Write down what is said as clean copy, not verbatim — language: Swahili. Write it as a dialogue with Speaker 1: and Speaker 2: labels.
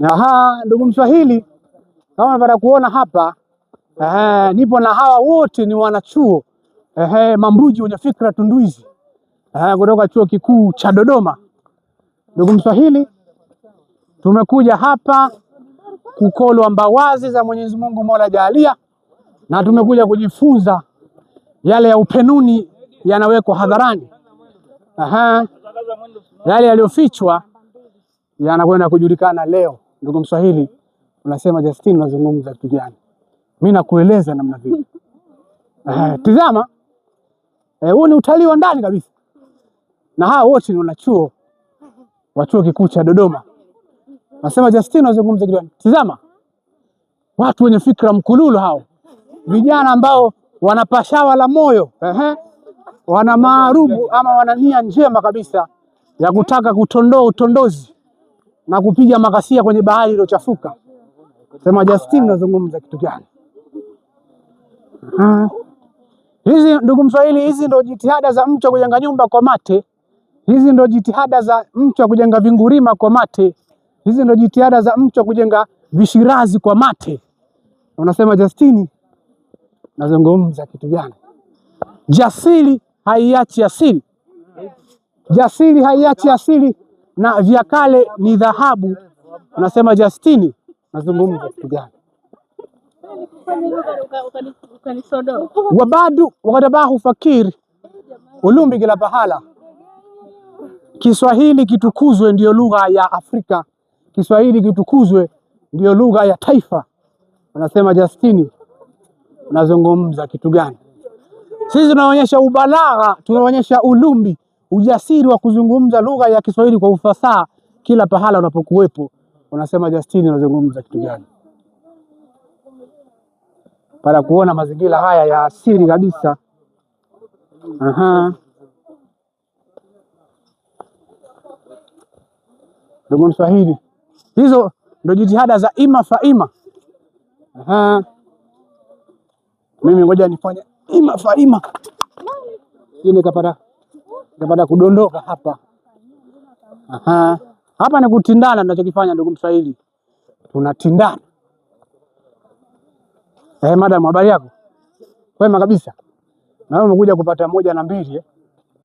Speaker 1: Aha, ndugu Mswahili, kama unapata kuona hapa, nipo na hawa wote ni wanachuo mambuji wenye fikra tunduizi kutoka chuo kikuu cha Dodoma. Ndugu Mswahili, tumekuja hapa kukolwa mbawazi za Mwenyezi Mungu Mola Jalia, na tumekuja kujifunza yale ya upenuni yanawekwa hadharani. Yale yaliyofichwa yanakwenda kujulikana leo. Ndugu Mswahili, unasema Justin, unazungumza kitu gani? Mimi nakueleza namna vile. Tazama, huu ni utalii wa ndani kabisa, na hawa wote ni wanachuo wa chuo kikuu cha Dodoma. Nasema Justin, unazungumza kitu gani? Tazama, watu wenye fikra mkululu hao, vijana ambao wanapashawa la moyo, wana maarubu ama wana nia njema kabisa ya kutaka kutondoa utondozi na kupiga makasia kwenye bahari iliyochafuka. Sema Justin, unazungumza kitu gani? Hizi ndugu Mswahili, hizi ndio jitihada za mtu kujenga nyumba kwa mate. Hizi ndio jitihada za mtu kujenga vingurima kwa mate. Hizi ndio jitihada za mtu kujenga vishirazi kwa mate. Unasema Justin, nazungumza kitu gani? Jasiri haiachi asili. Jasiri haiachi asili, na vya kale ni dhahabu. Unasema Justin, nazungumza kitu gani? Wabadu wakadabahu fakiri ulumbi kila pahala. Kiswahili kitukuzwe, ndiyo lugha ya Afrika. Kiswahili kitukuzwe, ndiyo lugha ya taifa. Unasema Justin, nazungumza kitu gani? Sisi tunaonyesha ubalagha, tunaonyesha ulumbi, ujasiri wa kuzungumza lugha ya Kiswahili kwa ufasaha kila pahala unapokuwepo. Unasema Justin, unazungumza kitu gani? Para kuona mazingira haya ya asili kabisa. Ndugu Mswahili, hizo ndio jitihada za ima faima. Mimi ngoja nifanye ima faima. Hii nikapata kudondoka hapa. Hapa ni kutindana tunachokifanya ndugu Mswahili. Tunatindana. Madam, habari yako? Kwema kabisa. Na wewe umekuja kupata 1 na 2